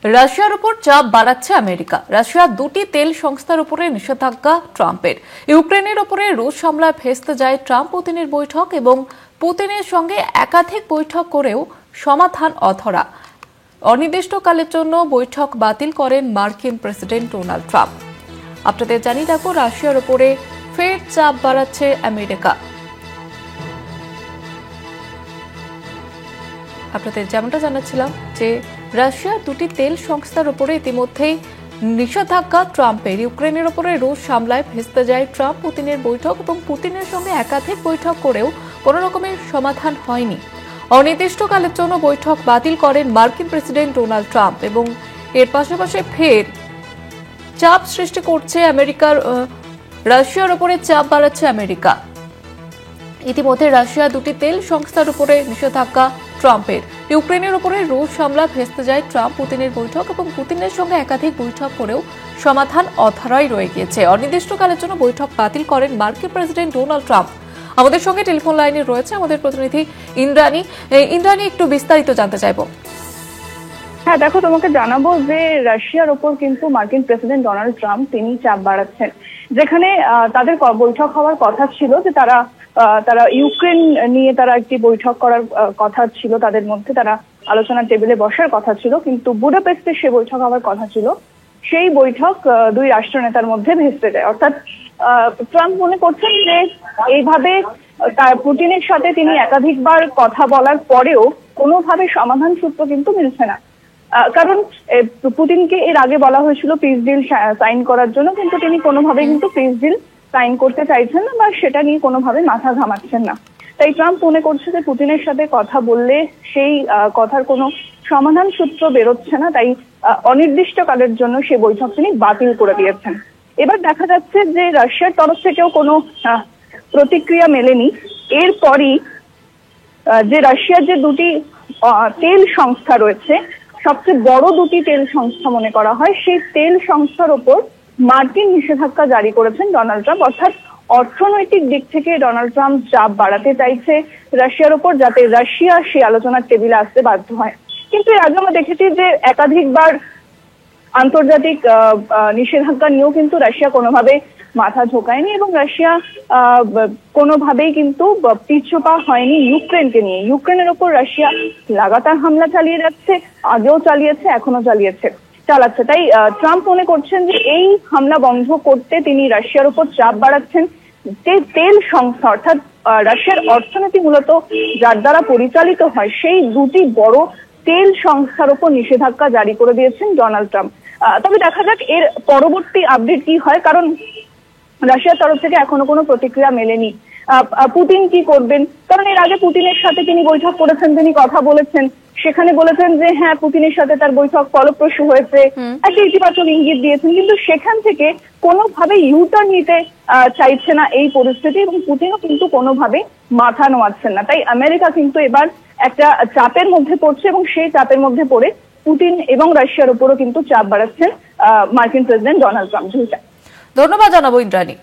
রাশিয়ার উপর চাপ বাড়াচ্ছে আমেরিকা। রাশিয়ার দুটি তেল সংস্থার উপরে নিষেধাজ্ঞা ট্রাম্পের। ইউক্রেনের উপরে রুশ হামলায় ভেস্তে যায় ট্রাম্প পুতিনের বৈঠক এবং পুতিনের সঙ্গে একাধিক বৈঠক করেও সমাধান অধরা। অনির্দিষ্টকালের জন্য বৈঠক বাতিল করেন মার্কিন প্রেসিডেন্ট ডোনাল্ড ট্রাম্প। আপনাদের জানিয়ে রাখবো, রাশিয়ার উপরে ফের চাপ বাড়াচ্ছে আমেরিকা। আপনাদের যেমনটা জানাচ্ছিলাম যে রাশিয়ার দুটি তেল সংস্থার উপরে ইতিমধ্যেই নিষেধাজ্ঞা ট্রাম্পের। ইউক্রেনের উপরে রুশ হামলায় ভেস্তে যায় ট্রাম্প পুতিনের বৈঠক এবং পুতিনের সঙ্গে একাধিক বৈঠক করেও কোনো রকমের সমাধান হয়নি। অনির্দিষ্টকালের জন্য বৈঠক বাতিল করেন মার্কিন প্রেসিডেন্ট ডোনাল্ড ট্রাম্প এবং এর পাশাপাশি ফের চাপ সৃষ্টি করছে আমেরিকার। রাশিয়ার উপরে চাপ বাড়াচ্ছে আমেরিকা। ইতিমধ্যে রাশিয়া দুটি তেল সংস্থার উপরে নিষেধাজ্ঞা ট্রাম্পের। ইউক্রেনের উপরে রুশ হামলা ভেস্তে যায় ট্রাম্প পুতিনের বৈঠক এবং পুতিনের সঙ্গে একাধিক বৈঠক করেও সমাধান অধরাই রয়ে গিয়েছে। অনির্দিষ্টকালের জন্য বৈঠক বাতিল করেন মার্কিন প্রেসিডেন্ট ডোনাল্ড ট্রাম্প। আমাদের সঙ্গে টেলিফোন লাইনে রয়েছে আমাদের প্রতিনিধি ইন্দ্রাণী। ইন্দ্রাণী, একটু বিস্তারিত জানতে চাইবো। হ্যাঁ দেখো, তোমাকে জানাবো যে রাশিয়ার ওপর কিন্তু মার্কিন প্রেসিডেন্ট ডোনাল্ড ট্রাম্প তিনি চাপ বাড়াচ্ছেন। যেখানে তাদের বৈঠক হওয়ার কথা ছিল যে তারা ইউক্রেন নিয়ে তারা একটি বৈঠক করার কথা ছিল, তাদের মধ্যে তারা আলোচনার টেবিলে বসার কথা ছিল, কিন্তু বুদাপেস্টে সে বৈঠক হওয়ার কথা ছিল। সেই বৈঠক দুই রাষ্ট্রনেতার মধ্যে ভেস্তে যায়। অর্থাৎ ট্রাম্প মনে করছেন যে এইভাবে পুতিনের সাথে তিনি একাধিকবার কথা বলার পরেও কোনোভাবে সমাধান সূত্র কিন্তু মিলছে না। কারণ পুতিনকে এর আগে বলা হয়েছিল পিস ডিল সাইন করার জন্য, কিন্তু তিনি কোনোভাবে কিন্তু পিস ডিল সাইন করতে চাইছেন না বা সেটা নিয়ে কোনোভাবে মাথা ঘামাচ্ছেন না। তাই ট্রাম্প মনে করছে যে পুতিনের সাথে কথা বললে সেই কথার কোনো সমাধান সূত্র বেরোচ্ছে না, তাই অনির্দিষ্টকালের জন্য সে বৈঠক তিনি বাতিল করে দিয়েছেন। এবার দেখা যাচ্ছে যে রাশিয়ার তরফ থেকেও কোনো প্রতিক্রিয়া মেলেনি। এরপরই যে রাশিয়ার যে দুটি তেল সংস্থা রয়েছে, সবচেয়ে বড় দুটি তেল সংস্থা মনে করা হয়, সেই তেল সংস্থার ওপর মার্কিন নিষেধাজ্ঞা জারি করেছেন ডোনাল্ড ট্রাম্প। অর্থাৎ অর্থনৈতিক দিক থেকে ডোনাল্ড ট্রাম্প চাপ বাড়াতে চাইছে রাশিয়ার ওপর, যাতে রাশিয়া সেই আলোচনার টেবিলে আসতে বাধ্য হয়। কিন্তু এর আগে আমরা দেখেছি যে একাধিকবার আন্তর্জাতিক নিষেধাজ্ঞা নিয়েও কিন্তু রাশিয়া কোনোভাবে মাথা ঝোঁকায়নি এবং রাশিয়া কোনোভাবেই কিন্তু পিছপা হয়নি ইউক্রেনকে নিয়ে। ইউক্রেনের ওপর রাশিয়া লাগাতার হামলা চালিয়ে যাচ্ছে, আগেও চালিয়েছে, এখনো চালাচ্ছে। তাই ট্রাম্প মনে করছেন যে এই হামলা বন্ধ করতে তিনি রাশিয়ার উপর চাপ বাড়াচ্ছেন। যে তেল সংস্থা, অর্থাৎ রাশিয়ার অর্থনীতি মূলত যার দ্বারা পরিচালিত হয়, সেই দুটি বড় তেল সংস্থার উপর নিষেধাজ্ঞা জারি করে দিয়েছেন ডোনাল্ড ট্রাম্প। তবে দেখা যাক এর পরবর্তী আপডেট কি হয়, কারণ রাশিয়ার তরফ থেকে এখনো কোনো প্রতিক্রিয়া মেলেনি। পুতিন কি করবেন? কারণ এর আগে পুতিনের সাথে তিনি বৈঠক করেছেন, তিনি কথা বলেছেন, সেখানে বলেছেন যে হ্যাঁ পুতিনের সাথে তার বৈঠক ফলপ্রসূ হয়েছে, একটা ইতিবাচক ইঙ্গিত দিয়েছেন, কিন্তু সেখান থেকে কোনোভাবে ইউটার্ন নিতে চাইছে না এই পরিস্থিতি এবং পুতিনও কিন্তু কোনোভাবে মাথা নোয়াচ্ছেন না। তাই আমেরিকা কিন্তু এবার একটা চাপের মধ্যে পড়ছে এবং সেই চাপের মধ্যে পড়ে পুতিন এবং রাশিয়ার উপরও কিন্তু চাপ বাড়াচ্ছেন মার্কিন প্রেসিডেন্ট ডোনাল্ড ট্রাম্প। ধন্যবাদ জানাবো ইন্দ্রাণী।